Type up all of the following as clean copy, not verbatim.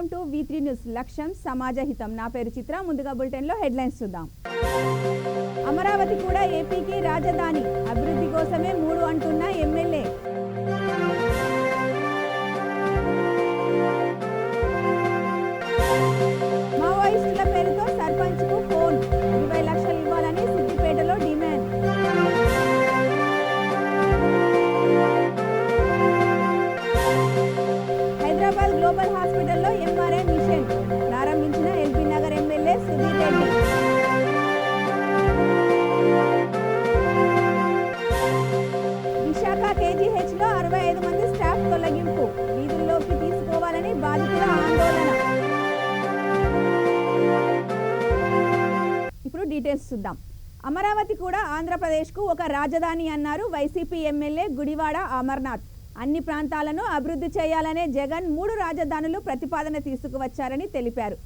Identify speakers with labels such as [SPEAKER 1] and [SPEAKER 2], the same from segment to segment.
[SPEAKER 1] Welcome to V3 news. లక్ష్యం సమాజ హితం. నా పేరు చిత్ర. ముందుగా బులెటిన్ లో హెడ్లైన్స్ చూద్దాం. అమరావతి కూడా ఏపీకి రాజధాని, అభివృద్ధి కోసమే 3 అంటున్న ఎమ్మెల్యే. మావోయిస్టుల పేరుతో సర్పంచ్ కు ఫోన్, 20 లక్షలు ఇవ్వాలని సిద్దిపేటలో డిమాండ్. హైదరాబాద్ గ్లోబల్ హాస్పిటల్లో ఎంఆర్ఐ మిషన్ ప్రారంభించిన ఎల్బీ నగర్ ఎమ్మెల్యే సుధీర్ రెడ్డి. విశాఖ కేజీహెచ్లో 65 మంది స్టాఫ్ తొలగింపు, వీధుల్లోకి తీసుకోవాలని బాధితుల ఆందోళన. ఇప్పుడు డీటెయిల్స్ చూద్దాం. అమరావతి కూడా ఆంధ్రప్రదేశ్కు ఒక రాజధాని అన్నారు వైసీపీ ఎమ్మెల్యే గుడివాడ అమర్నాథ్. అన్ని ప్రాంతాలను అభివృద్ధి చేయాలనే జగన్ 3 రాజధానులు ప్రతిపాదన తీసుకువచ్చారని తెలిపారు.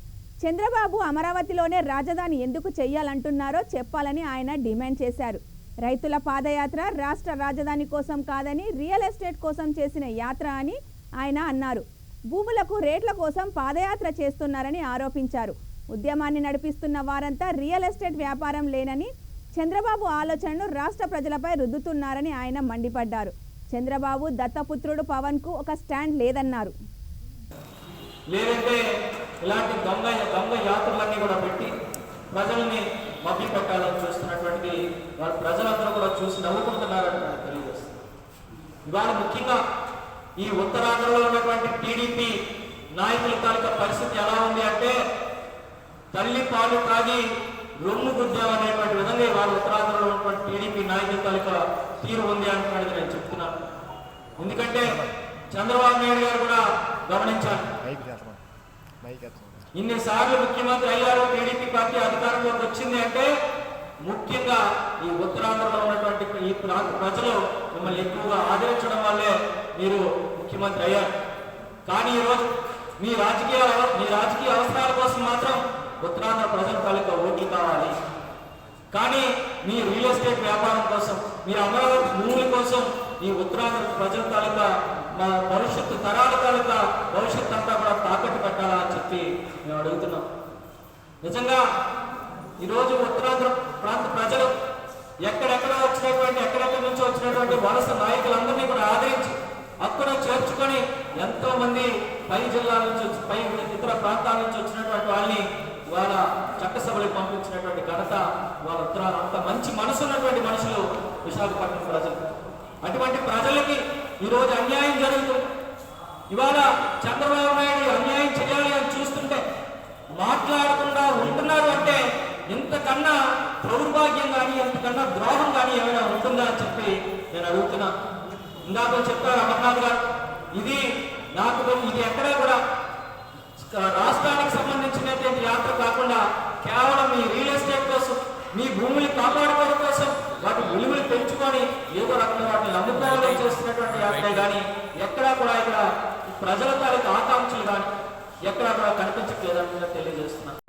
[SPEAKER 1] చంద్రబాబు అమరావతిలోనే రాజధాని ఎందుకు చేయాలంటున్నారో చెప్పాలని ఆయన డిమాండ్ చేశారు. రైతుల పాదయాత్ర రాష్ట్ర రాజధాని కోసం కాదని రియల్ ఎస్టేట్ కోసం చేసిన యాత్ర అని ఆయన అన్నారు. భూములకు రేట్ల కోసం పాదయాత్ర చేస్తున్నారని ఆరోపించారు. ఉద్యమాన్ని నడిపిస్తున్న వారంతా రియల్ ఎస్టేట్ వ్యాపారం లేనని, చంద్రబాబు ఆలోచనను రాష్ట్ర ప్రజలపై రుద్దుతున్నారని ఆయన మండిపడ్డారు. చంద్రబాబు దత్తపుత్రుడు పవన్ కు ఒక స్టాండ్ లేదన్నారు.
[SPEAKER 2] లేదంటే ఇలాంటి దొంగ యాత్రలన్నీ కూడా పెట్టి ప్రజల్ని మభ్య పెట్టాలని చూస్తున్నటువంటి వారు ప్రజలందరూ కూడా చూసి నవ్వుకుంటున్నారని నాకు తెలియజేస్తుంది. ఇవాళ ముఖ్యంగా ఈ ఉత్తరాంధ్రలో ఉన్నటువంటి టీడీపీ నాయకుల తాలూకా పరిస్థితి ఎలా ఉంది అంటే, తల్లి పాలు తాగి రొమ్ము గుద్దామనేటువంటి విధంగా వాళ్ళ ఉత్తరాంధ్రలో ఉన్నటువంటి టీడీపీ నాయకుల తాలూకా తీరు ఉంది అంటున్నది నేను చెప్తున్నాను. ఎందుకంటే చంద్రబాబు నాయుడు గారు కూడా గమనించాలి, ఇన్నిసార్లు ముఖ్యమంత్రి అయ్యారు, టీడీపీ పార్టీ అధికారంలోకి వచ్చింది అంటే ముఖ్యంగా ఈ ఉత్తరాంధ్రలో ఉన్నటువంటి ఈ ప్రాంత ప్రజలు మిమ్మల్ని ఎక్కువగా ఆదరించడం వల్లే మీరు ముఖ్యమంత్రి అయ్యారు. కానీ ఈరోజు మీ రాజకీయ అవసరాల కోసం మాత్రం ఉత్తరాంధ్ర ప్రజల తాలూకా ఓట్లు కావాలి. కానీ మీ రియల్ ఎస్టేట్ వ్యాపారం కోసం, మీ అమరావతి భూముల కోసం ఈ ఉత్తరాంధ్ర ప్రజల తాలూకా మా భవిష్యత్తు తరాల తాలూకా భవిష్యత్తు అంతా కూడా తాకట్టు పెట్టాలా అని చెప్పి మేము అడుగుతున్నాం. నిజంగా ఈరోజు ఉత్తరాంధ్ర ప్రాంత ప్రజలు ఎక్కడెక్కడి నుంచి వచ్చినటువంటి వలస నాయకులందరినీ కూడా ఆదరించి అక్కడ చేర్చుకొని ఎంతో మంది పై జిల్లాల నుంచి పై ఇతర ప్రాంతాల నుంచి వచ్చినటువంటి వాళ్ళని వాళ్ళ చట్టసభలకు పంపించినటువంటి ఘనత వాళ్ళ ఉత్తరాలు. అంత మంచి మనసు ఉన్నటువంటి మనుషులు విశాఖపట్నం ప్రజలు. అటువంటి ప్రజలకి ఈరోజు అన్యాయం జరుగుతుంది. ఇవాళ చంద్రబాబు నాయుడు అన్యాయం చేయాలి అని చూస్తుంటే మాట్లాడకుండా ఉంటున్నారు అంటే ఇంతకన్నా దౌర్భాగ్యం కానీ ఇంతకన్నా ద్రోహం కానీ ఏమైనా ఉంటుందా అని చెప్పి నేను అడుగుతున్నా. ఇందాక చెప్పారు అమర్నాథ్ గారు, ఇది ఎక్కడా కూడా రాష్ట్రానికి సంబంధించినటువంటి యాత్ర కాకుండా కేవలం మీ రియల్ ఎస్టేట్ కోసం, మీ భూములు కాపాడుకోవడం కోసం, వాటి విలువలు పెంచుకొని ఏదో రకంగా వాటిని అమ్ముకోవాలని చేస్తున్నటువంటి యాత్రే కానీ ఎక్కడా కూడా ఇక్కడ ప్రజల తాలూకు ఆకాంక్షలు కానీ ఎక్కడా కూడా కనిపించట్లేదని తెలియజేస్తున్నాను.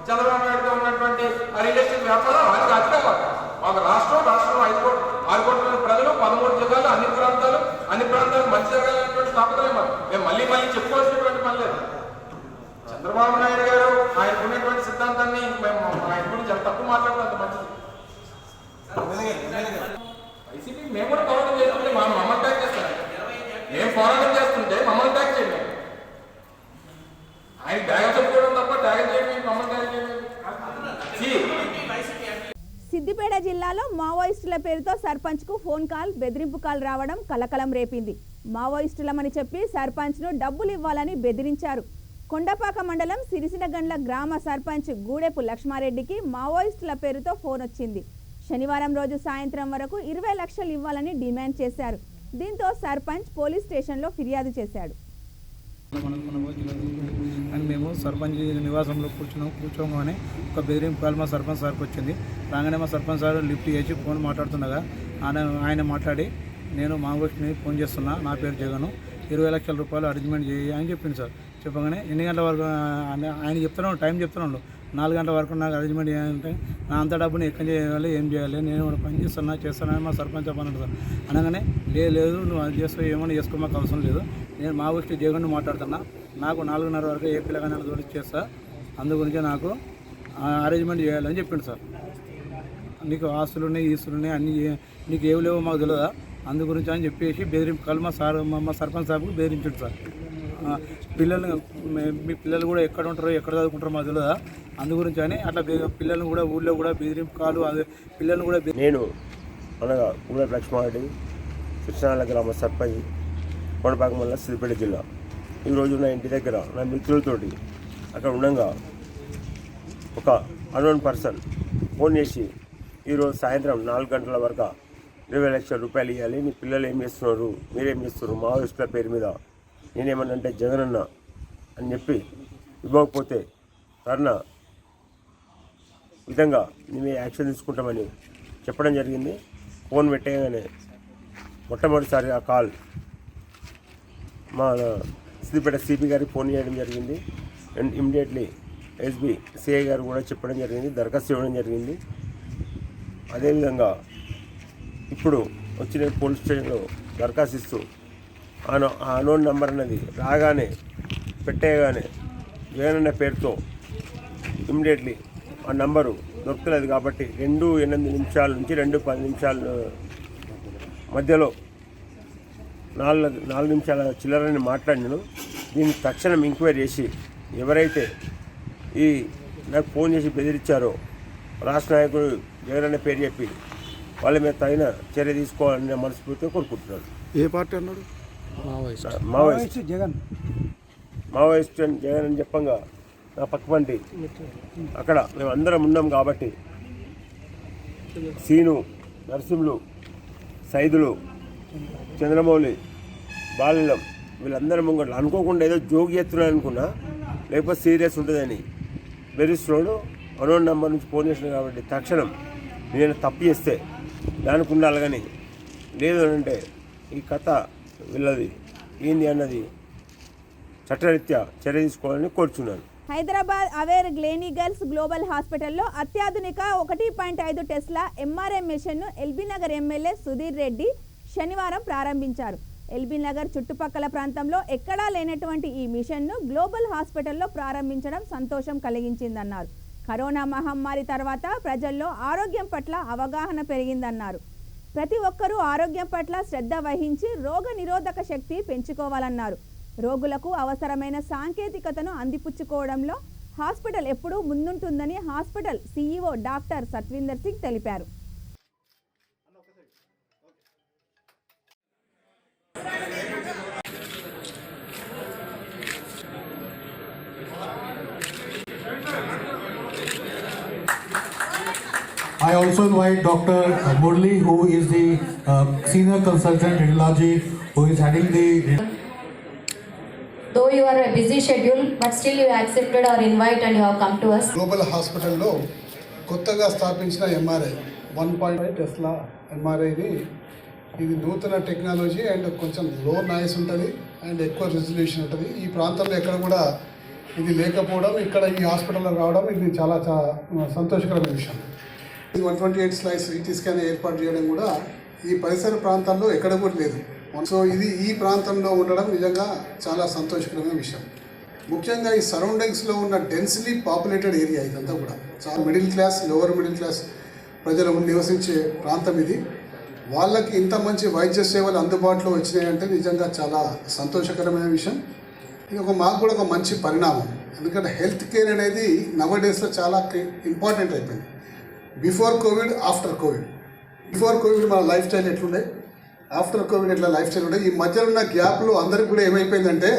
[SPEAKER 3] చంద్రబాబు నాయుడుతో ఉన్నటువంటి రియల్ ఎస్టేట్ వ్యాపారం ఆయనకు అధికంగా మాకు రాష్ట్రం 6 కోట్ల ప్రజలు 13 జిల్లాలు అన్ని ప్రాంతాలు మంచి జరగాలనేటువంటి తాపత్రయం మేము మళ్ళీ చెప్పుకోవాల్సినటువంటి పని లేదు. చంద్రబాబు నాయుడు గారు ఆయనకున్నటువంటి సిద్ధాంతాన్ని మేము ఆయన గురించి ఎంత తక్కువ మాట్లాడడం అంత మంచిది. వైసీపీ మేము కూడా పోరాటం చేస్తుంటే మమ్మల్ని ట్యాక్ చేస్తారు. మేము పోరాటం చేస్తుంటే మమ్మల్ని ట్యాక్ చేయండి. ఆయన త్యాగం చెప్పుకోవడం తప్ప త్యాగం చేయడం మమ్మల్ని త్యాగం చేయడం.
[SPEAKER 1] సిద్దిపేట జిల్లాలో మావోయిస్టుల పేరుతో సర్పంచ్ కు ఫోన్ కాల్, బెదిరింపు కాల్ రావడం కలకలం రేపింది. మావోయిస్టులమని చెప్పి సర్పంచ్ ను డబ్బులు ఇవ్వాలని బెదిరించారు. కొండపాక మండలం సిరిసినగండ్ల గ్రామ సర్పంచ్ గూడెపు లక్ష్మారెడ్డికి మావోయిస్టుల పేరుతో ఫోన్ వచ్చింది. శనివారం రోజు సాయంత్రం వరకు 20 లక్షలు ఇవ్వాలని డిమాండ్ చేశారు. దీంతో సర్పంచ్ పోలీస్ స్టేషన్లో ఫిర్యాదు చేశాడు.
[SPEAKER 4] అని మేము సర్పంచ్ నివాసంలో కూర్చోగానే ఒక బెదిరింపు కాల్ మా సర్పంచ్ సార్కి వచ్చింది. రాగానే మా సర్పంచ్ సార్ లిఫ్ట్ చేసి ఫోన్ మాట్లాడుతుండగా ఆయన మాట్లాడి, నేను మావోయిస్ట్ని ఫోన్ చేస్తున్నా, నా పేరు జగను, 20 లక్షల రూపాయలు అరేంజ్మెంట్ చేయి అని చెప్పింది సార్. చెప్పగానే ఎన్ని గంటల వరకు ఆయన చెప్తున్నాడు, టైం చెప్తున్నాడు. 4 గంటల వరకు నాకు అరేంజ్మెంట్ చేయాలంటే నా అంత డబ్బుని ఎక్కడ చేయాలి, ఏం చేయాలి, నేను కూడా పని చేస్తానని మా సర్పంచ్ అన్నాడు. అనగానే లేదు నువ్వు అది చేస్తావు, ఏమన్నా చేసుకో, మాకు అవసరం లేదు, నేను మా ఊరికి జగన్ మాట్లాడుతున్నా, నాకు 4:30 వరకు ఏ పిల్లగానే తోలి చేస్తా, అందు గురించి నాకు అరేంజ్మెంట్ చేయాలని చెప్పిండు సార్. నీకు ఆస్తులు ఉన్నాయి, ఈస్తులు ఉన్నాయి, అన్నీ నీకు ఏమి లేవో మాకు తెలియదా, అందు గురించి అని చెప్పేసి బెదిరింపు మా సర్పంచ్ సార్కు బెదిరించాడు సార్. పిల్లలు మీ పిల్లలు కూడా ఎక్కడ ఉంటారో ఎక్కడ చదువుకుంటారో మాకు తెలియదా, అందు గురించి అని అట్లా పిల్లలను కూడా ఊళ్ళో కూడా బెదిరింపు కాలు అదే పిల్లలను కూడా.
[SPEAKER 5] నేను అనగా ఊళ్ళ లక్ష్మారెడ్డి, కృష్ణాల గ్రామ సర్పంచ్, కొండపాకం వల్ల సిద్దిపేట జిల్లా. ఈరోజు నా ఇంటి దగ్గర నా మిత్రులతోటి అక్కడ ఉండగా ఒక అన్నోన్ పర్సన్ ఫోన్ చేసి ఈరోజు సాయంత్రం 4 గంటల వరకు 20 లక్షల రూపాయలు ఇవ్వాలి, నీ పిల్లలు ఏం చేస్తున్నారు, మీరేం చేస్తున్నారు, మావోయిస్టుల పేరు మీద, నేనేమన్నంటే జగన్ అన్న అని చెప్పి ఇవ్వకపోతే తరణ విధంగా మేము యాక్షన్ తీసుకుంటామని చెప్పడం జరిగింది. ఫోన్ పెట్టగానే మొట్టమొదటిసారి ఆ కాల్ మా సిద్దిపేట సిపి గారికి ఫోన్ చేయడం జరిగింది. అండ్ ఇమ్మీడియట్లీ ఎస్బీ సిఐ గారు కూడా చెప్పడం జరిగింది, దరఖాస్తు ఇవ్వడం జరిగింది. అదేవిధంగా ఇప్పుడు వచ్చిన పోలీస్ స్టేషన్లో దరఖాస్తు ఇస్తూ ఆ అన్నోన్ నెంబర్ అన్నది రాగానే పెట్టేయగానే జగన్ అన్న పేరుతో ఇమ్మీడియట్లీ ఆ నంబరు దొరుకుతున్నది. కాబట్టి 2:08 నిమిషాల నుంచి 2:10 నిమిషాల మధ్యలో 4 నిమిషాల చిల్లరని మాట్లాడినాను. దీన్ని తక్షణం ఎంక్వైరీ చేసి ఎవరైతే ఈ నాకు ఫోన్ చేసి బెదిరించారో రాష్ట్ర నాయకుడు జగన్ అనే పేరు చెప్పి వాళ్ళ మీద తగిన చర్య తీసుకోవాలని మనస్ఫూర్తిగా కోరుకుంటున్నాను.
[SPEAKER 6] ఏ పార్టీ అన్నాడు?
[SPEAKER 5] మావోయిస్ట్
[SPEAKER 4] జగన్
[SPEAKER 5] జగన్ అని చెప్పంగా నా పక్కపంటి అక్కడ మేము అందరం ఉన్నాం కాబట్టి సీను, నరసింహులు, సైదులు, చంద్రమౌళి, బాలిలం వీళ్ళందరం ముంగట్లు అనుకోకుండా ఏదో జోగి ఎత్తున్నాను అనుకున్నా, లేకపోతే సీరియస్ ఉంటుందని బెదిరిస్తున్నాడు. అన్నోన్ నెంబర్ నుంచి ఫోన్ చేసినాడు కాబట్టి తక్షణం నేను తప్పు చేస్తే దానికి ఉండాలి, కానీ లేదు అంటే ఈ కథ వీళ్ళది ఏంది అన్నది చట్టరీత్యా చర్య తీసుకోవాలని కోరుచున్నాను.
[SPEAKER 1] Hyderabad Aware Gleneagles global హాస్పిటల్లో అత్యాధునిక 1.5 టెస్లా ఎంఆర్ఐ మిషన్ను ఎల్బీ నగర్ ఎమ్మెల్యే సుధీర్ రెడ్డి శనివారం ప్రారంభించారు. ఎల్బీ నగర్ చుట్టుపక్కల ప్రాంతంలో ఎక్కడా లేనటువంటి ఈ మిషన్ను గ్లోబల్ హాస్పిటల్లో ప్రారంభించడం సంతోషం కలిగించిందన్నారు. కరోనా మహమ్మారి తర్వాత ప్రజల్లో ఆరోగ్యం పట్ల అవగాహన పెరిగిందన్నారు. ప్రతి ఒక్కరూ ఆరోగ్యం పట్ల శ్రద్ధ వహించి రోగ నిరోధక శక్తి పెంచుకోవాలన్నారు. రోగులకు అవసరమైన సాంకేతికతను అందిపుచ్చుకోవడంలో హాస్పిటల్ ఎప్పుడూ ముందుంటుందని హాస్పిటల్ సీఈఓ డాక్టర్ సత్విందర్ సింగ్ తెలిపారు.
[SPEAKER 7] I also invite Dr. Murli, who is the senior consultant radiology, who is heading the.
[SPEAKER 8] Though you are a busy schedule, but still you accepted our invite and you have come to us.
[SPEAKER 6] Global హాస్పిటల్లో కొత్తగా స్థాపించిన MRI 1.5 Tesla ఎంఆర్ఐని, ఇది నూతన technology and కొంచెం లో noise ఉంటుంది and ఎక్కువ resolution ఉంటుంది. ఈ ప్రాంతంలో ఎక్కడ కూడా ఇది లేకపోవడం, ఇక్కడ ఈ హాస్పిటల్లో రావడం ఇది చాలా సంతోషకరమైన విషయం. 128 స్లైస్ సిటీ స్కాన్ ఏర్పాటు చేయడం కూడా ఈ పరిసర ప్రాంతాల్లో ఎక్కడ కూడా లేదు. సో ఇది ఈ ప్రాంతంలో ఉండడం నిజంగా చాలా సంతోషకరమైన విషయం. ముఖ్యంగా ఈ సరౌండింగ్స్లో ఉన్న డెన్స్లీ పాపులేటెడ్ ఏరియా ఇదంతా కూడా చాలా middle class, lower middle class ప్రజలు నివసించే ప్రాంతం ఇది. వాళ్ళకి ఇంత మంచి వైద్య సేవలు అందుబాటులో వచ్చినాయంటే నిజంగా చాలా సంతోషకరమైన విషయం. ఇది మాకు కూడా ఒక మంచి పరిణామం. ఎందుకంటే హెల్త్ కేర్ అనేది నవడేస్లో చాలా ఇంపార్టెంట్ అయిపోయింది. Before Covid, after Covid. Before Covid మన లైఫ్ స్టైల్ ఎట్లుండే, ఆఫ్టర్ కోవిడ్ ఎట్లా లైఫ్ స్టైల్ ఉండే, ఈ మధ్యలో ఉన్న గ్యాప్లో అందరికి కూడా ఏమైపోయిందంటే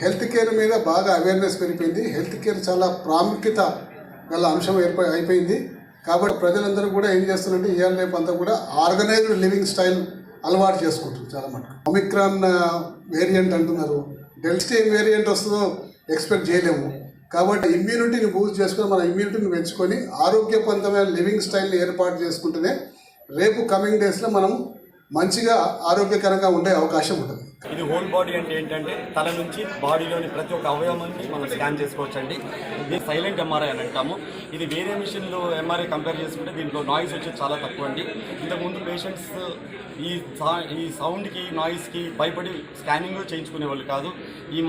[SPEAKER 6] హెల్త్ కేర్ మీద బాగా అవేర్నెస్ పెరిగిపోయింది. హెల్త్ కేర్ చాలా ప్రాముఖ్యత గల అంశం అయిపోయింది. కాబట్టి ప్రజలందరూ కూడా ఏం చేస్తున్నారంటే ఇవాళ రేపు అంతా కూడా ఆర్గనైజ్డ్ లివింగ్ స్టైల్ అలవాటు చేసుకుంటారు చాలా మటుకు. ఒమిక్రాన్ వేరియంట్ అంటున్నారు, డెల్టా వేరియంట్ వస్తుందో ఎక్స్పెక్ట్ చేయలేము. కాబట్టి ఇమ్యూనిటీని బూస్ట్ చేసుకొని మన ఇమ్యూనిటీని పెంచుకొని ఆరోగ్యవంతమైన లివింగ్ స్టైల్ని ఏర్పాటు చేసుకుంటేనే రేపు కమింగ్ డేస్లో మనం మంచిగా ఆరోగ్యకరంగా ఉండే అవకాశం ఉంటుంది.
[SPEAKER 9] ఇది హోల్ బాడీ అంటే ఏంటంటే తల నుంచి బాడీలోని ప్రతి ఒక్క అవయవాన్ని మనం స్కాన్ చేసుకోవచ్చు అండి. ఇది సైలెంట్ ఎంఆర్ఐ అని అంటాము. ఇది వేరే మిషన్లో ఎంఆర్ఐ కంపేర్ చేసుకుంటే దీంట్లో నాయిస్ వచ్చేది చాలా తక్కువ అండి. ఇంతకుముందు పేషెంట్స్ ఈ సౌండ్కి నాయిస్కి భయపడి స్కానింగ్ చేయించుకునే వాళ్ళు కాదు. ఈ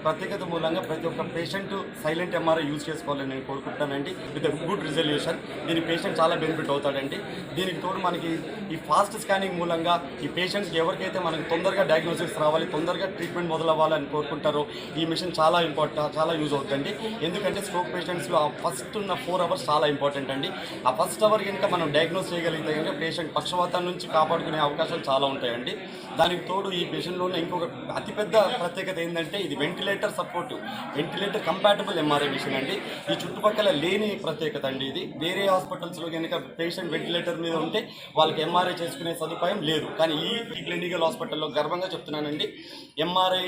[SPEAKER 9] ప్రత్యేకత మూలంగా ప్రతి ఒక్క పేషెంట్ సైలెంట్ ఎంఆర్ఐ యూజ్ చేసుకోవాలని నేను కోరుకుంటానండి. విత్ గుడ్ రిజల్యూషన్ దీని పేషెంట్ చాలా బెనిఫిట్ అవుతాడండి. దీనికి తోడు మనకి ఈ ఫాస్ట్ స్కానింగ్ మూలంగా ఈ పేషెంట్స్కి ఎవరికైతే మనకి తొందరగా డయాగ్నోసిస్ రావాలి, తొందరగా ట్రీట్మెంట్ మొదలవ్వాలని కోరుకుంటారో ఈ మిషన్ చాలా చాలా యూజ్ అవుతుందండి. ఎందుకంటే స్ట్రోక్ పేషెంట్స్లో ఆ ఫస్ట్ ఉన్న 4 hours చాలా ఇంపార్టెంట్ అండి. ఆ ఫస్ట్ అవర్ కనుక మనం డయాగ్నోస్ చేయగలిగితే కనుక పేషెంట్ పక్షవాతం నుంచి కాపాడుకునే అవకాశాలు చాలా ఉంటాయండి. దానికి తోడు ఈ మిషన్లోనే ఇంకొక అతిపెద్ద ప్రత్యేకత ఏంటంటే ఇది వెంటిలేటర్ కంపాటబుల్ ఎంఆర్ఐ మిషన్ అండి. ఈ చుట్టుపక్కల లేని ప్రత్యేకత అండి. ఇది వేరే హాస్పిటల్స్లో కనుక పేషెంట్ వెంటిలేటర్ మీద ఉంటే వాళ్ళకి ఎంఆర్ఐ చేసుకునే సదుపాయం లేదు. కానీ ఈ క్లినికల్ హాస్పిటల్లో గర్వంగా చెప్తున్నానండి, ఎంఆర్ఐ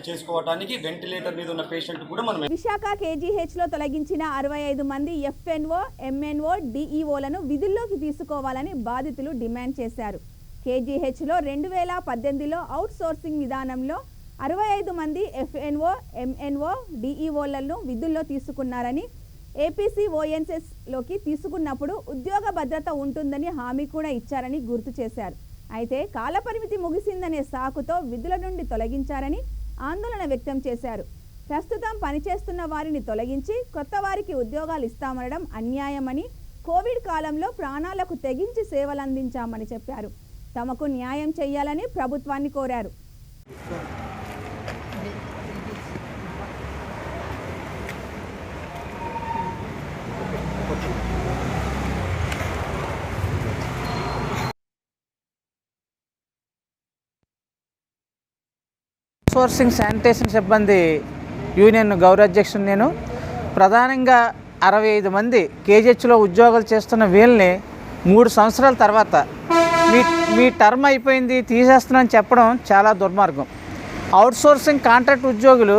[SPEAKER 9] చేసుకోవడానికి వెంటిలేటర్ మీద ఉన్న పేషెంట్ కూడా మనం.
[SPEAKER 1] విశాఖ కేజీహెచ్లో తొలగించిన 65 మంది ఎఫ్ఎన్ఓ, ఎంఎన్ఓ, డిఈఓలను విధుల్లోకి తీసుకోవాలని బాధితులు డిమాండ్ చేశారు. కేజీహెచ్లో 2018లో అవుట్ సోర్సింగ్ విధానంలో 65 మంది ఎఫ్ఎన్ఓ, ఎంఎన్ఓ, డిఈఓలను విధుల్లో తీసుకున్నారని, ఏపీసీఓఎన్ఎస్లోకి తీసుకున్నప్పుడు ఉద్యోగ భద్రత ఉంటుందని హామీ కూడా ఇచ్చారని గుర్తు చేశారు. అయితే కాలపరిమితి ముగిసిందనే సాకుతో విధుల నుండి తొలగించారని ఆందోళన వ్యక్తం చేశారు. ప్రస్తుతం పనిచేస్తున్న వారిని తొలగించి కొత్త వారికి ఉద్యోగాలు ఇస్తామనడం అన్యాయమని, కోవిడ్ కాలంలో ప్రాణాలకు తెగించి సేవలందించామని చెప్పారు. తమకు న్యాయం చేయాలని ప్రభుత్వాన్ని కోరారు.
[SPEAKER 10] సోర్సింగ్ శానిటేషన్ సిబ్బంది యూనియన్ గౌరవాధ్యక్షుడు నేను. ప్రధానంగా 65 మంది కేజీహెచ్లో ఉద్యోగాలు చేస్తున్న వీళ్ళని 3 సంవత్సరాల తర్వాత మీ టర్మ్ అయిపోయింది తీసేస్తున్నాను చెప్పడం చాలా దుర్మార్గం. అవుట్సోర్సింగ్ కాంట్రాక్ట్ ఉద్యోగులు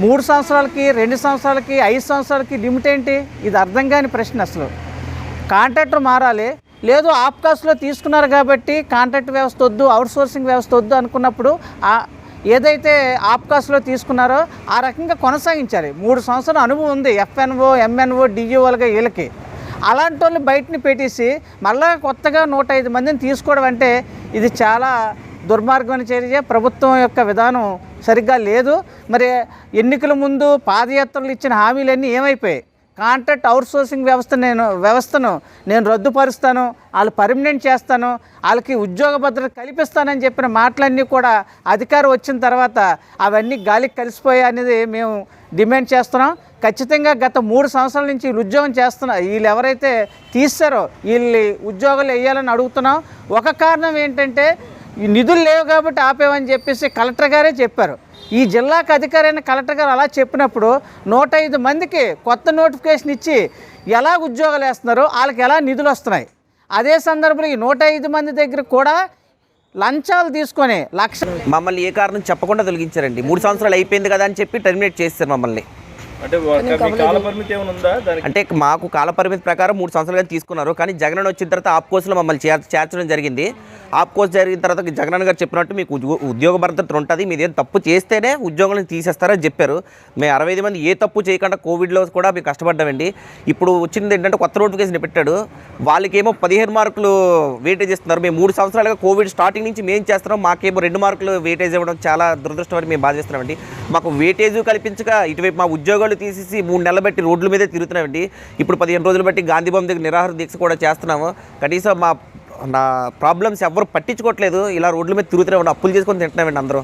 [SPEAKER 10] 3 సంవత్సరాలకి, 2 సంవత్సరాలకి, 5 సంవత్సరాలకి లిమిట్ ఏంటి? ఇది అర్థం కాని ప్రశ్న. అసలు కాంట్రాక్టర్ మారాలి, లేదు ఆప్కాస్లో తీసుకున్నారు కాబట్టి కాంట్రాక్ట్ వ్యవస్థ వద్దు, అవుట్సోర్సింగ్ వ్యవస్థ వద్దు అనుకున్నప్పుడు ఏదైతే ఆప్కాస్లో తీసుకున్నారో ఆ రకంగా కొనసాగించాలి. 3 సంవత్సరాల అనుభవం ఉంది ఎఫ్ఎన్ఓ, ఎంఎన్ఓ, డిఈఓలుగా వీళ్ళకి. అలాంటి వాళ్ళు బయటని పెట్టేసి మళ్ళీ కొత్తగా 105 మందిని తీసుకోవడం అంటే ఇది చాలా దుర్మార్గమైన చర్య. ప్రభుత్వం యొక్క విధానం సరిగ్గా లేదు. మరి ఎన్నికల ముందు పాదయాత్రలు ఇచ్చిన హామీలన్నీ ఏమైపోయాయి? కాంట్రాక్ట్ అవుట్సోర్సింగ్ వ్యవస్థను నేను రద్దుపరుస్తాను, వాళ్ళు పర్మనెంట్ చేస్తాను, వాళ్ళకి ఉద్యోగ భద్రత కల్పిస్తానని చెప్పిన మాటలన్నీ కూడా అధికారం వచ్చిన తర్వాత అవన్నీ గాలికి కలిసిపోయాయి అనేది మేము డిమాండ్ చేస్తున్నాం. ఖచ్చితంగా గత 3 సంవత్సరాల నుంచి వీళ్ళు ఉద్యోగం చేస్తున్నారు. వీళ్ళు ఎవరైతే తీస్తారో వీళ్ళు ఉద్యోగాలు వేయాలని అడుగుతున్నాం. ఒక కారణం ఏంటంటే ఈ నిధులు లేవు కాబట్టి ఆపేమని చెప్పేసి కలెక్టర్ గారే చెప్పారు. ఈ జిల్లాకు అధికారైన కలెక్టర్ గారు అలా చెప్పినప్పుడు 105 మందికి కొత్త నోటిఫికేషన్ ఇచ్చి ఎలా ఉద్యోగాలు వేస్తున్నారో వాళ్ళకి ఎలా నిధులు వస్తున్నాయి? అదే సందర్భంలో ఈ 105 మంది దగ్గర కూడా లంచాలు తీసుకొని
[SPEAKER 11] మమ్మల్ని ఏ కారణం చెప్పకుండా తొలగించారండి. 3 సంవత్సరాలు అయిపోయింది కదా అని చెప్పి టర్మినేట్ చేస్తారు మమ్మల్ని. అంటే మాకు కాలపరిమితి ప్రకారం 3 సంవత్సరాలు తీసుకున్నారు. కానీ జగన్ వచ్చిన తర్వాత ఆప్ కోర్సులో మమ్మల్ని చేర్చడం జరిగింది. ఆప్ కోర్సు జరిగిన తర్వాత జగన్ గారు చెప్పినట్టు మీకు ఉద్యోగ భద్రత ఉంటుంది, మీదేం తప్పు చేస్తేనే ఉద్యోగాలను తీసేస్తారని చెప్పారు. మేము 65 మంది ఏ తప్పు చేయకుండా కోవిడ్లో కూడా మేము కష్టపడ్డామండి. ఇప్పుడు వచ్చింది ఏంటంటే కొత్త నోటిఫికేషన్ పెట్టాడు. వాళ్ళకేమో 15 మార్కులు వెయిటేజ్ ఇస్తున్నారు. మేము 3 సంవత్సరాలుగా కోవిడ్ స్టార్టింగ్ నుంచి మేము చేస్తున్నాం, మాకేమో 2 మార్కులు వెయిటేజ్ ఇవ్వడం చాలా దురదృష్టమని మేము బాధిస్తున్నామండి. మాకు వెయిటేజ్ కల్పించక ఇటువైపు మా ఉద్యోగాలు తీసేసి 3 నెలలు బట్టి రోడ్ల మీదే తిరుగుతున్నామండి. ఇప్పుడు 15 రోజులు బట్టి గాంధీ బొమ్మ దగ్గర నిరాహార దీక్ష కూడా చేస్తున్నాము. కనీసం నా ప్రాబ్లమ్స్ ఎవరు పట్టించుకోవట్లేదు. ఇలా రోడ్ల మీద తిరుగుతున్నామండి, అప్పులు చేసుకొని తింటున్నామండి అందరూ.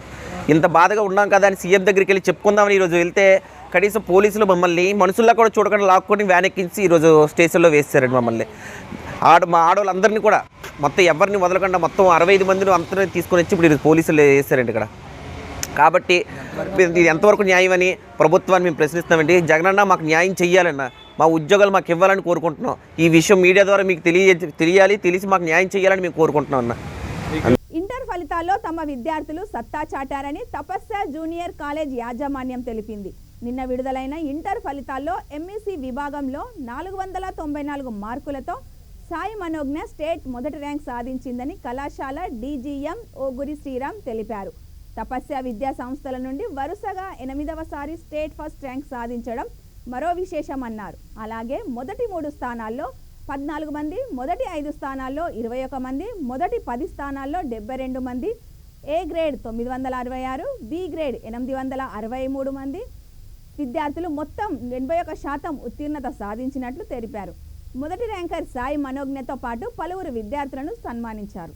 [SPEAKER 11] ఇంత బాధగా ఉన్నాం కదా అని సీఎం దగ్గరికి వెళ్ళి చెప్పుకుందామని ఈరోజు వెళ్తే కనీసం పోలీసులు మమ్మల్ని మనుషుల్లా కూడా చూడకుండా లాక్కొని వ్యాన్ ఎక్కించి ఈరోజు స్టేషన్లో వేస్తారండి మమ్మల్ని. మా ఆడవాళ్ళందరినీ కూడా మొత్తం ఎవరిని వదలకుండా మొత్తం 65 మందిని అందరినీ తీసుకొని వచ్చి ఇప్పుడు ఈరోజు పోలీసులు వేస్తారండి ఇక్కడ. కాబట్టి ఇది ఎంతవరకు న్యాయం అని ప్రభుత్వాన్ని మేము ప్రశ్నిస్తామండి. జగనన్న మాకు న్యాయం చెయ్యాలన్నా, మా ఉద్యోగాలు మాకు ఇవ్వాలని కోరుకుంటున్నాం. ఈ విషయం మీడియా ద్వారా మీకు తెలియాలి, తెలిసి మాకు న్యాయం చేయాలని మేము కోరుకుంటున్నాం అన్న.
[SPEAKER 1] ఇంటర్ ఫలితాల్లో తమ విద్యార్థులు సత్తా చాటారని తపస్య జూనియర్ కాలేజ్ యాజమాన్యం తెలిపింది. నిన్న విడుదలైన ఇంటర్ ఫలితాల్లో ఎంఈసీ విభాగంలో 494 మార్కులతో సాయి మనోజ్ఞ స్టేట్ మొదటి ర్యాంక్ సాధించిందని కళాశాల డీజీఎం ఓగురి శ్రీరామ్ తెలిపారు. తపస్య విద్యా సంస్థల నుండి వరుసగా 8వసారి స్టేట్ ఫస్ట్ ర్యాంక్ సాధించడం మరో విశేషమన్నారు. అలాగే మొదటి 3 స్థానాల్లో 14 మంది, మొదటి 5 స్థానాల్లో 21 మంది, మొదటి 10 స్థానాల్లో 72 మంది, ఏ గ్రేడ్ 966, బి గ్రేడ్ 863 మంది విద్యార్థులు మొత్తం 81% ఉత్తీర్ణత సాధించినట్లు తెలిపారు. మొదటి ర్యాంకర్ సాయి మనోజ్ఞతో పాటు పలువురు విద్యార్థులను సన్మానించారు.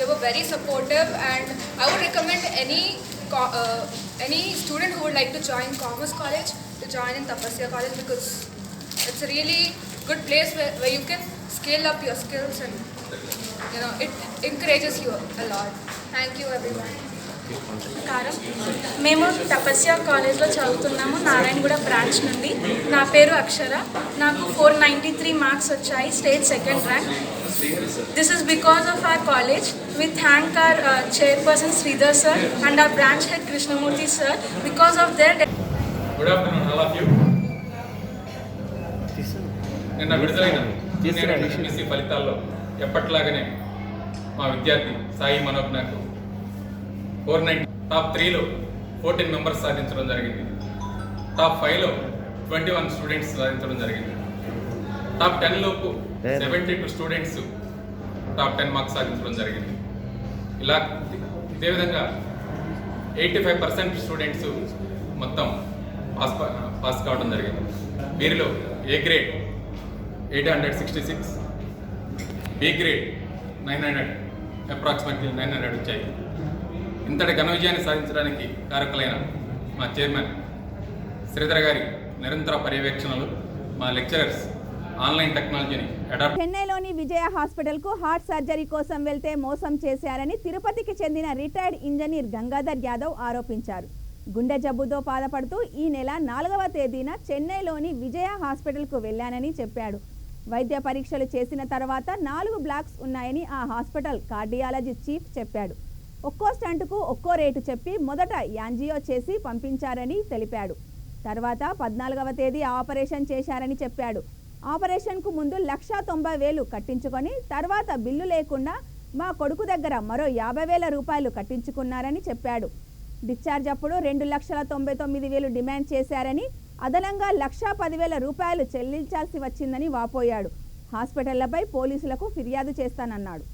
[SPEAKER 12] They were very supportive, and I would recommend any student who would like to join Commerce College to join in Tapasya College, because it's a really good place where you can scale up your skills, and it encourages you a lot. Thank you everyone.
[SPEAKER 13] మేము తపస్య కాలేజ్లో చదువుతున్నాము, Narayanguda branch నుండి. నా పేరు అక్షర. నాకు 493 marks వచ్చాయి, state second rank. This is because of our college. We thank our chairperson Sridhar sir and our branch head Krishnamurthy sir. Because of their.
[SPEAKER 3] Good afternoon all of you. నిన్న విడుదలైన ఎంఎస్సీ ఫలితాల్లో ఎప్పట్లాగానే మా విద్యార్థి సాయి మనోజ్ నాకు 490 టాప్ 3లో 14 మెంబర్స్ సాధించడం జరిగింది. Top 5లో 21 students సాధించడం జరిగింది. టాప్ 10లోపు 72 స్టూడెంట్స్ టాప్ 10 మార్క్స్ సాధించడం జరిగింది. ఇలా ఇదే విధంగా 85% స్టూడెంట్స్ మొత్తం పాస్ కావడం జరిగింది. వీరిలో A grade 866, B grade 900, approximately 900 వచ్చాయి. ఇంతటి ఘన విజయాన్ని సాధించడానికి కారకులైన మా చైర్మన్ శ్రీధర్ గారి నిరంతర పర్యవేక్షణలు, మా లెక్చరర్స్ ఆన్లైన్ టెక్నాలజీని అడాప్ట్.
[SPEAKER 1] చెన్నైలోని విజయ హాస్పిటల్కు హార్ట్ సర్జరీ కోసం వెళ్తే మోసం చేశారని తిరుపతికి చెందిన రిటైర్డ్ ఇంజనీర్ గంగాధర్ యాదవ్ ఆరోపించారు. గుండె జబ్బుతో బాధపడుతూ ఈ నెల 4వ తేదీన చెన్నైలోని విజయ హాస్పిటల్కు వెళ్లానని చెప్పాడు. వైద్య పరీక్షలు చేసిన తర్వాత 4 బ్లాక్స్ ఉన్నాయని ఆ హాస్పిటల్ కార్డియాలజీ చీఫ్ చెప్పాడు. ఒక్కో స్టంట్కు ఒక్కో రేటు చెప్పి మొదట యాంజియో చేసి పంపించారని తెలిపాడు. తర్వాత 14వ తేదీ ఆపరేషన్ చేశారని చెప్పాడు. ఆపరేషన్కు ముందు 1,90,000 కట్టించుకొని తర్వాత బిల్లు లేకుండా మా కొడుకు దగ్గర మరో 50,000 రూపాయలు కట్టించుకున్నారని చెప్పాడు. డిశ్చార్జ్ అప్పుడు 2,99,000 డిమాండ్ చేశారని, అదనంగా 1,10,000 రూపాయలు చెల్లించాల్సి వచ్చిందని వాపోయాడు. హాస్పిటళ్లపై పోలీసులకు ఫిర్యాదు చేస్తానన్నాడు.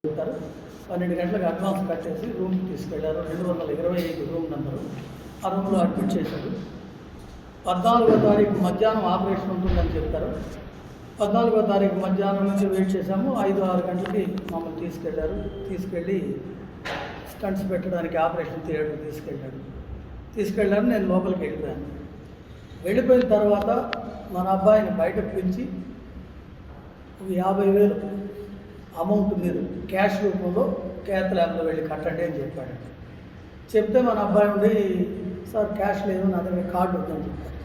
[SPEAKER 14] చెప్తారు. 12 గంటలకు అడ్వాన్స్ కట్టేసి రూమ్కి తీసుకెళ్లారు. 225 రూమ్ నెంబరు. ఆ రూమ్లో అడ్మిట్ చేశారు. 14వ తారీఖు మధ్యాహ్నం ఆపరేషన్ ఉంటుందని చెప్తారు. 14వ తారీఖు మధ్యాహ్నం నుంచి వెయిట్ చేశాము. 5-6 గంటలకి మమ్మల్ని తీసుకెళ్ళి స్టంట్స్ పెట్టడానికి ఆపరేషన్ థియేటర్ తీసుకెళ్ళారు. నేను లోపలికి వెళ్ళిపోయాను. వెళ్ళిపోయిన తర్వాత మన అబ్బాయిని బయటకు పిలిచి 50,000 అమౌంట్ మీరు క్యాష్ రూపంలో కేత్ ల్యాబ్లో వెళ్ళి కట్టండి అని చెప్పాడు. చెప్తే మన అబ్బాయి ఉండి, సార్ క్యాష్ లేదు, నా దగ్గర కార్డు ఉందని చెప్పారు.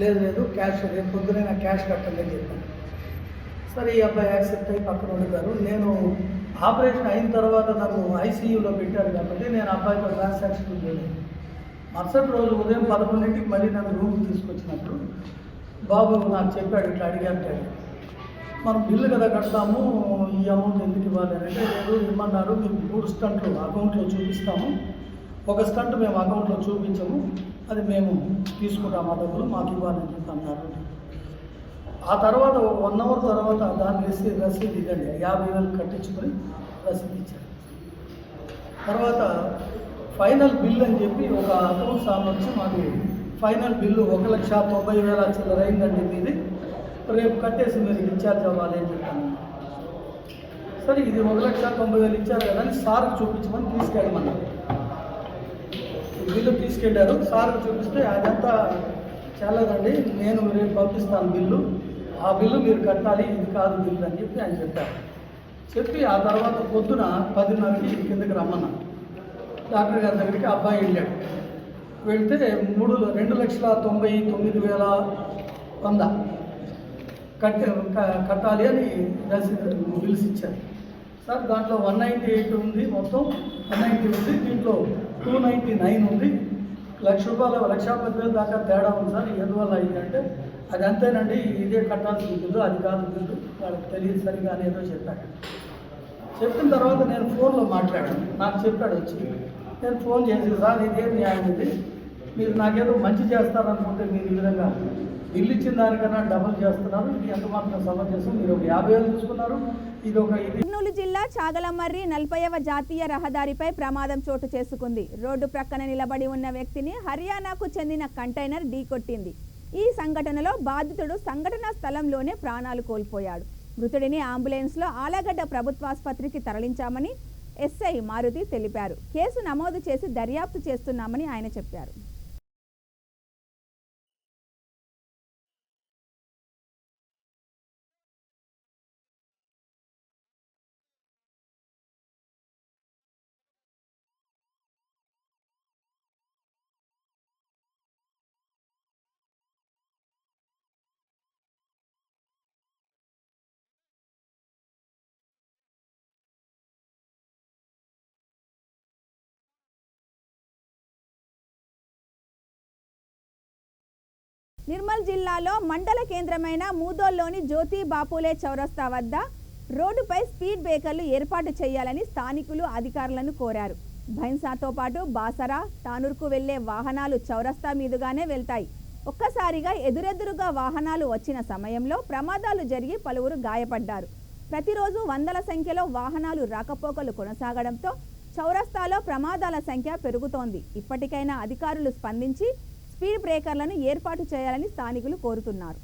[SPEAKER 14] లేదు లేదు క్యాష్ రేపు పొద్దునే నా క్యాష్ కట్టండి అని చెప్పాను. సరే ఈ అబ్బాయి యాక్సెప్ట్ అయ్యి పక్కన ఉండిపోయారు. నేను ఆపరేషన్ అయిన తర్వాత నన్ను ఐసీయూలో పెట్టారు కాబట్టి నేను అబ్బాయితో ట్రాన్సాక్షన్ చేయలేదు. మరుసటి రోజు ఉదయం 11ంటికి మళ్ళీ నన్ను రూమ్కి తీసుకొచ్చినప్పుడు బాబు నాకు చెప్పాడు, ఇట్లా అడిగాడు, మనం బిల్లు కదా కడతాము, ఈ అమౌంట్ ఎందుకు ఇవ్వాలి అని అంటే, లేదు ఇమ్మన్నారు, మీకు 3 స్టంట్లు అకౌంట్లో చూపిస్తాము, ఒక స్టంట్ మేము అకౌంట్లో చూపించము, అది మేము తీసుకుంటాము, ఆ డబ్బులు మాకు ఇవ్వాలని చెప్పి అన్నారు. ఆ తర్వాత 1 అవర్ తర్వాత దాన్ని రసీదు ఇదండి 50,000 కట్టించుకొని రసీదు ఇచ్చారు. తర్వాత ఫైనల్ బిల్ అని చెప్పి ఒక అకౌంట్ సార్లు వచ్చి మాకు ఫైనల్ బిల్లు 1,90,000 చిల్లర అయిందండి మీది, రేపు కట్టేసి మీరు డిశ్చార్జ్ అవ్వాలి అని చెప్పాను. సరే ఇది 1,90,000 ఇచ్చారు కదా అని సార్కి చూపించమని తీసుకెళ్ళమన్నారు. బిల్లు తీసుకెళ్ళారు, సార్కి చూపిస్తే అదంతా చాలదండి, నేను రేపు పంపిస్తాను బిల్లు, ఆ బిల్లు మీరు కట్టాలి, ఇది కాదు బిల్లు అని చెప్పి ఆయన చెప్పారు. చెప్పి ఆ తర్వాత పొద్దున 10:30కి కిందకి రమ్మన్నాను. డాక్టర్ గారి దగ్గరికి అబ్బాయి వెళ్ళాడు. వెళ్తే 2,99,100 కట్టాలి అని రసీదు బిల్స్ ఇచ్చారు. సార్ దాంట్లో 198 ఉంది, మొత్తం 190 ఉంది, దీంట్లో 299 ఉంది, ₹1,10,000 దాకా తేడా ఉంది సార్, ఎందువల్ల అయిందంటే అది అంతేనండి, ఇదే కట్టాల్సి ఉంటుంది, అది కాదు బిల్లు, వాళ్ళకి తెలియదు సరిగా అని ఏదో చెప్పాడు. చెప్పిన తర్వాత నేను ఫోన్లో మాట్లాడాను, నాకు చెప్పాడు వచ్చి, నేను ఫోన్ చేసి, సార్ ఇదే న్యాయం ఇది, మీరు నాకేదో మంచి చేస్తారనుకుంటే మీరు ఈ విధంగా బిల్లు ఇచ్చిన దానికన్నా డబుల్ చేస్తున్నారు, ఇది ఎంత మాత్రం సమంజసం, మీరు ఒక 50,000 తీసుకున్నారు, ఇది ఒక
[SPEAKER 1] కర్నూలు జిల్లా చాగలమర్రి 40వ జాతీయ రహదారిపై ప్రమాదం చోటు చేసుకుంది. రోడ్డు ప్రక్కన నిలబడి ఉన్న వ్యక్తిని హర్యానాకు చెందిన కంటైనర్ ఢీకొట్టింది. ఈ సంఘటనలో బాధితుడు సంఘటనా స్థలంలోనే ప్రాణాలు కోల్పోయాడు. మృతుడిని అంబులెన్స్లో ఆలగడ్డ ప్రభుత్వాసుపత్రికి తరలించామని ఎస్ఐ మారుతి తెలిపారు. కేసు నమోదు చేసి దర్యాప్తు చేస్తున్నామని ఆయన చెప్పారు. నిర్మల్ జిల్లాలో మండల కేంద్రమైన మూదోల్లోని జ్యోతి బాపులే చౌరస్తా వద్ద రోడ్డుపై స్పీడ్ బ్రేకర్లు ఏర్పాటు చేయాలని స్థానికులు అధికారులను కోరారు. భైన్సాతో పాటు బాసరా, తానూర్కు వెళ్లే వాహనాలు చౌరస్తా మీదుగానే వెళ్తాయి. ఒక్కసారిగా ఎదురెదురుగా వాహనాలు వచ్చిన సమయంలో ప్రమాదాలు జరిగి పలువురు గాయపడ్డారు. ప్రతిరోజు వందల సంఖ్యలో వాహనాలు రాకపోకలు కొనసాగడంతో చౌరస్తాలో ప్రమాదాల సంఖ్య పెరుగుతోంది. ఇప్పటికైనా అధికారులు స్పందించి స్పీడ్ బ్రేకర్లను ఏర్పాటు చేయాలని స్థానికులు కోరుతున్నారు.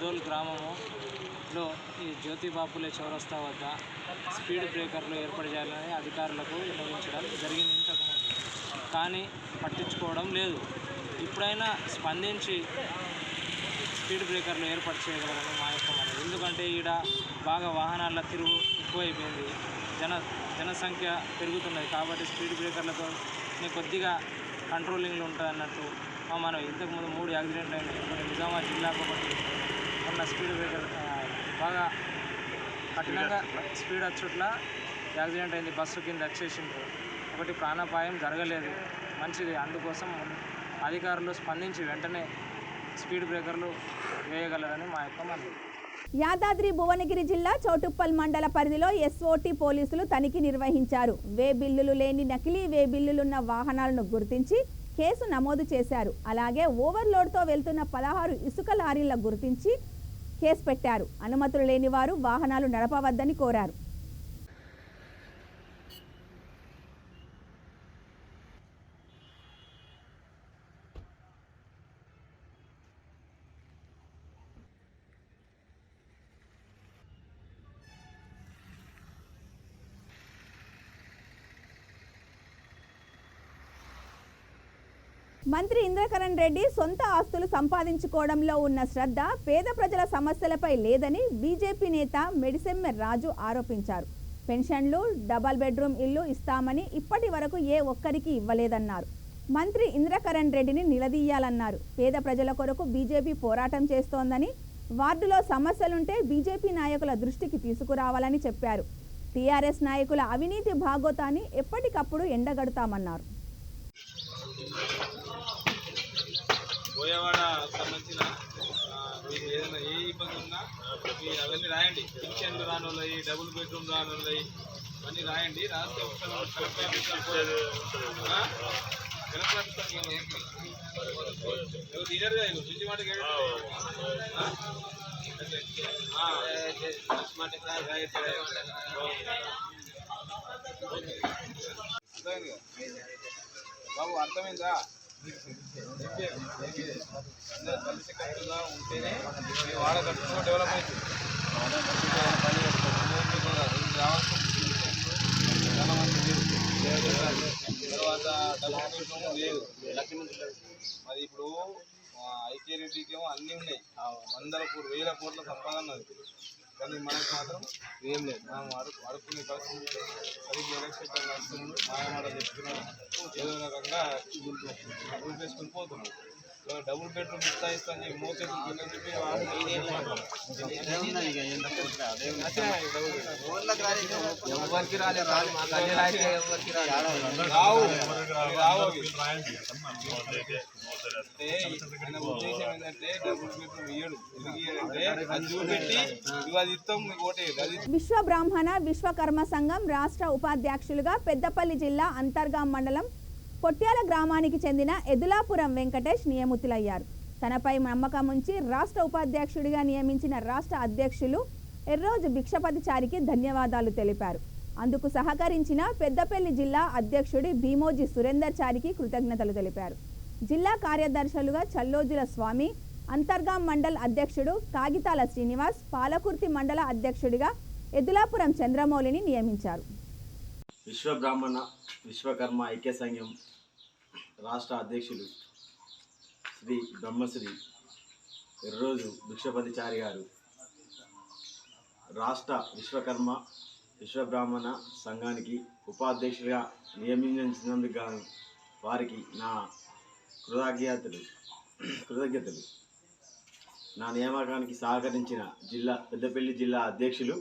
[SPEAKER 15] ముదోల్ గ్రామములో ఈ జ్యోతిబాపులే చౌరస్తా వద్ద స్పీడ్ బ్రేకర్లు ఏర్పాటు చేయాలని అధికారులకు విన్నవించడం జరిగింది ఇంతకుముందు, కానీ పట్టించుకోవడం లేదు. ఇప్పుడైనా స్పందించి స్పీడ్ బ్రేకర్లు ఏర్పాటు చేయగలరని మా యొక్క మనవి. ఎందుకంటే ఈడ బాగా వాహనాల తిరుగు ఎక్కువైపోయింది, జనసంఖ్య పెరుగుతున్నది. కాబట్టి స్పీడ్ బ్రేకర్లతో కొద్దిగా కంట్రోలింగ్లో ఉంటుంది అన్నట్టు మనం. ఇంతకుముందు 3 యాక్సిడెంట్లు అయినాయి. ఒకటి నిజామాబాద్ జిల్లాకు, ఒకటి ఉన్న స్పీడ్ బ్రేకర్ బాగా కఠినంగా స్పీడ్ వచ్చుట్లా యాక్సిడెంట్ అయింది, బస్సు కింద వచ్చేసిండ్రు. ఒకటి ప్రాణాపాయం జరగలేదు, మంచిది. అందుకోసం అధికారులు స్పందించి వెంటనే స్పీడ్ బ్రేకర్లు వేయగలరని మా యొక్క మనవి.
[SPEAKER 1] యాదాద్రి భువనగిరి జిల్లా చౌటుప్పల్ మండల పరిధిలో ఎస్ఓటి పోలీసులు తనిఖీ నిర్వహించారు. వే బిల్లులు లేని నకిలీ వే బిల్లులున్న వాహనాలను గుర్తించి కేసు నమోదు చేశారు. అలాగే ఓవర్లోడ్తో వెళ్తున్న 16 ఇసుక లారీల గుర్తించి కేసు పెట్టారు. అనుమతులు లేని వారు వాహనాలు నడపవద్దని కోరారు. మంత్రి ఇంద్రకరణ్ రెడ్డి సొంత ఆస్తులు సంపాదించుకోవడంలో ఉన్న శ్రద్ధ పేద ప్రజల సమస్యలపై లేదని బీజేపీ నేత మెడిసెమ్మె రాజు ఆరోపించారు. పెన్షన్లు, డబల్ బెడ్రూమ్ ఇల్లు ఇస్తామని ఇప్పటి వరకు ఏ ఒక్కరికి ఇవ్వలేదన్నారు. మంత్రి ఇంద్రకరణ్ రెడ్డిని నిలదీయాలన్నారు. పేద ప్రజల కొరకు బీజేపీ పోరాటం చేస్తోందని, వార్డులో సమస్యలుంటే బీజేపీ నాయకుల దృష్టికి తీసుకురావాలని చెప్పారు. టీఆర్ఎస్ నాయకుల అవినీతి భాగోతాన్ని ఎప్పటికప్పుడు ఎండగడతామన్నారు.
[SPEAKER 16] బోయవాడ సంబంధించిన మీకు ఏదైనా ఏ ఇబ్బంది ఉన్నా మీరు అవన్నీ రాయండి. కిచెన్లు రాని వాళ్ళవి, డబుల్ బెడ్రూమ్ రాని వాళ్ళవి అన్నీ రాయండి. రాస్తే తినరు కదా శుచి మాటకి బాబు అర్థమైందా? అందరూ కలిసికట్టుగా ఉంటేనే మీ వాడ కట్టుగా డెవలప్ అవుతుంది. చాలా మంది తర్వాత డబ్బు లేదు. అది ఇప్పుడు ఐక్యరెడ్డికేమో అన్నీ ఉన్నాయి, 100 కోట్ల సంపాదన ఉన్నది. కానీ మనకు మాత్రం ఏం లేదు. మనం అడుక్కునే పరిస్థితి. సరిగ్గా ఎలక్షన్ వస్తున్నాడు, మాయమాట చెప్తున్నాడు, ఏదో రకంగా గుర్తించుకుని పోతున్నాడు. డబుల్ బెడ్రూమ్ ఇస్తా అని చెప్పి మోకెట్టు చెప్పి ఉద్దేశం ఏంటంటే డబుల్ బెడ్రూమ్ ఇయ్యడు. ఎందుకంటే అది చూపెట్టి అది ఇస్తాం ఓటేది.
[SPEAKER 1] విశ్వ బ్రాహ్మణ విశ్వకర్మ సంఘం రాష్ట్ర ఉపాధ్యక్షులుగా పెద్దపల్లి జిల్లా అంతర్గాం మండలం పొట్యాల గ్రామానికి చెందిన ఎదులాపురం వెంకటేష్ నియమితులయ్యారు. తనపై నమ్మకం ఉంచి రాష్ట్ర ఉపాధ్యక్షుడిగా నియమించిన రాష్ట్ర అధ్యక్షులు ఎర్రోజు భిక్షపతిచారికి ధన్యవాదాలు తెలిపారు. అందుకు సహకరించిన పెద్దపల్లి జిల్లా అధ్యక్షుడి భీమోజీ సురేందర్ చారికి కృతజ్ఞతలు తెలిపారు. జిల్లా కార్యదర్శులుగా చల్లోజుల స్వామి, అంతర్గాం మండల్ అధ్యక్షుడు కాగితాల శ్రీనివాస్, పాలకుర్తి మండల అధ్యక్షుడిగా ఎదులాపురం చంద్రమౌళిని నియమించారు.
[SPEAKER 9] విశ్వ బ్రాహ్మణ విశ్వకర్మ ఐక్య సంఘం రాష్ట్ర అధ్యక్షులు శ్రీ బ్రహ్మశ్రీ ఎర్రోజు భిక్షపతిచారి గారు రాష్ట్ర విశ్వకర్మ విశ్వబ్రాహ్మణ సంఘానికి ఉపాధ్యక్షులుగా నియమించినందుకు గాను వారికి నా కృతజ్ఞతలు. నా నియామకానికి సహకరించిన పెద్దపల్లి జిల్లా అధ్యక్షులు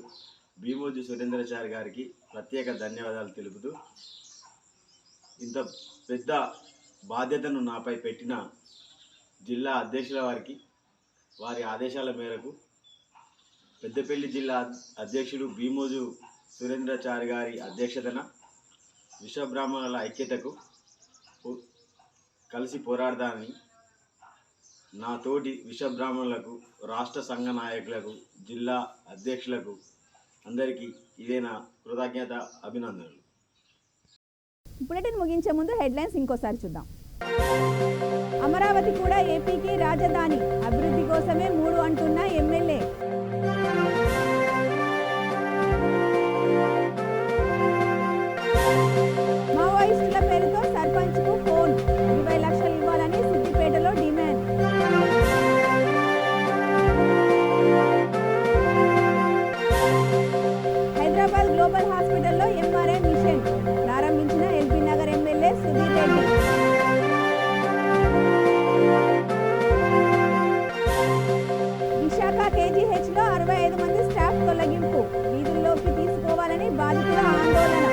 [SPEAKER 9] భీమోజీ సురేంద్రచారి గారికి ప్రత్యేక ధన్యవాదాలు తెలుపుతూ, ఇంత పెద్ద బాధ్యతను నాపై పెట్టిన జిల్లా అధ్యక్షుల వారికి వారి ఆదేశాల మేరకు పెద్దపల్లి జిల్లా అధ్యక్షుడు భీమోజు సురేంద్రచారి గారి అధ్యక్షతన విశ్వబ్రాహ్మణుల ఐక్యతకు కలిసి పోరాడదానని నా తోటి విశ్వబ్రాహ్మణులకు, రాష్ట్ర సంఘ నాయకులకు, జిల్లా అధ్యక్షులకు అందరికీ ఇదే నా కృతజ్ఞత, అభినందనలు.
[SPEAKER 1] బులెటిన్ ముగించే ముందు హెడ్లైన్స్ ఇంకోసారి చూద్దాం. అమరావతి కూడా ఏపీకి రాజధాని, అభివృద్ధి కోసమే 3 అంటున్న ఎమ్మెల్యే. మావోయిస్టుల పేరుతో సర్పంచ్కు ఫోన్, 20 లక్షలు ఇవ్వాలని సిద్దిపేటలో డిమాండ్. హైదరాబాద్ గ్లోబల్ హాస్పిటల్లో ఎంఆర్ఐ మిషన్ ప్రారంభించిన ఎల్బీ నగర్ ఎమ్మెల్యే సుధీర్ రెడ్డి. విశాఖ కేజీహెచ్లో 65 మంది స్టాఫ్ తొలగింపు, వీధుల్లోకి తీసుకోవాలని బాధితుల ఆందోళన.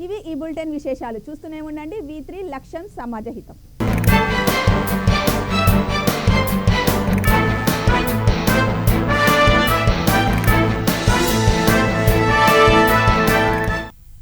[SPEAKER 1] ఇవి ఈ బులెటిన్ విశేషాలు. చూస్తూనే ఉండండి V3 లక్ష్యం సమాజహితం.